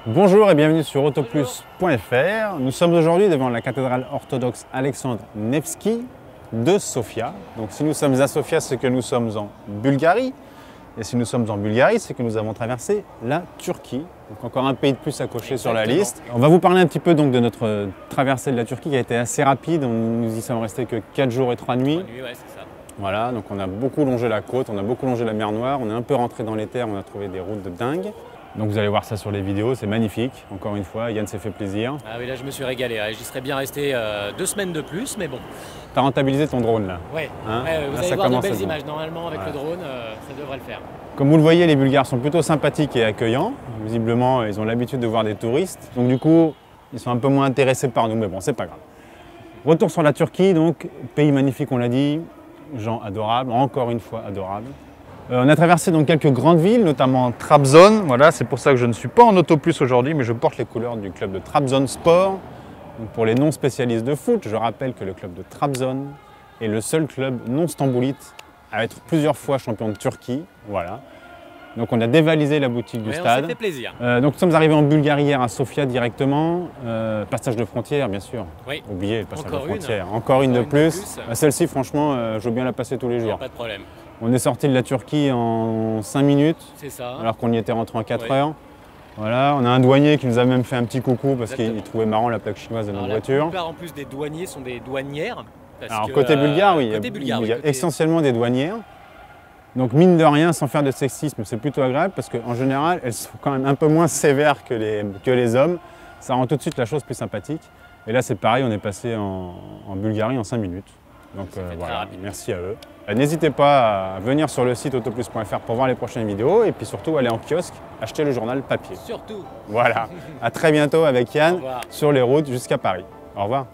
Bonjour et bienvenue sur autoplus.fr. Nous sommes aujourd'hui devant la cathédrale orthodoxe Alexandre Nevski de Sofia. Donc si nous sommes à Sofia, c'est que nous sommes en Bulgarie. Et si nous sommes en Bulgarie, c'est que nous avons traversé la Turquie. Donc encore un pays de plus à cocher sur la liste. On va vous parler un petit peu donc de notre traversée de la Turquie qui a été assez rapide. Nous y sommes restés que 4 jours et 3 nuits. 3 nuits, ouais, c'est ça. Voilà, donc on a beaucoup longé la côte, on a beaucoup longé la mer Noire, on est un peu rentré dans les terres, on a trouvé des routes de dingue. Donc vous allez voir ça sur les vidéos, c'est magnifique. Encore une fois, Yann s'est fait plaisir. Ah oui, là je me suis régalé. J'y serais bien resté 2 semaines de plus, mais bon. T'as rentabilisé ton drone là. Ouais, Hein vous là, allez voir de belles images. Normalement, avec le drone, ça devrait le faire. Comme vous le voyez, les Bulgares sont plutôt sympathiques et accueillants. Visiblement, ils ont l'habitude de voir des touristes. Donc du coup, ils sont un peu moins intéressés par nous, mais bon, c'est pas grave. Retour sur la Turquie, donc pays magnifique, on l'a dit. Gens adorables, encore une fois adorables. On a traversé donc quelques grandes villes, notamment Trabzon. Voilà, c'est pour ça que je ne suis pas en autoplus aujourd'hui, mais je porte les couleurs du club de Trabzonspor. Donc pour les non spécialistes de foot, je rappelle que le club de Trabzon est le seul club non stamboulite à être plusieurs fois champion de Turquie. Voilà. Donc on a dévalisé la boutique du stade. Ça fait plaisir. Donc nous sommes arrivés en Bulgarie hier à Sofia directement. Passage de frontière, bien sûr. Oui. Oubliez le passage Encore de frontière. Encore une de plus. Celle-ci, franchement, je veux bien la passer tous les jours. Pas de problème. On est sorti de la Turquie en 5 minutes. C'est ça. Alors qu'on y était rentré en 4 heures. Voilà, on a un douanier qui nous a même fait un petit coucou parce qu'il trouvait marrant la plaque chinoise de notre voiture. La plupart en plus des douaniers sont des douanières. Alors côté bulgare, oui, il y a essentiellement des douanières. Donc mine de rien, sans faire de sexisme, c'est plutôt agréable parce qu'en général, elles sont quand même un peu moins sévères que les hommes. Ça rend tout de suite la chose plus sympathique. Et là c'est pareil, on est passé en Bulgarie en 5 minutes. Donc voilà, merci à eux. N'hésitez pas à venir sur le site autoplus.fr pour voir les prochaines vidéos et puis surtout aller en kiosque, acheter le journal papier. Surtout. Voilà, à très bientôt avec Yann sur les routes jusqu'à Paris. Au revoir.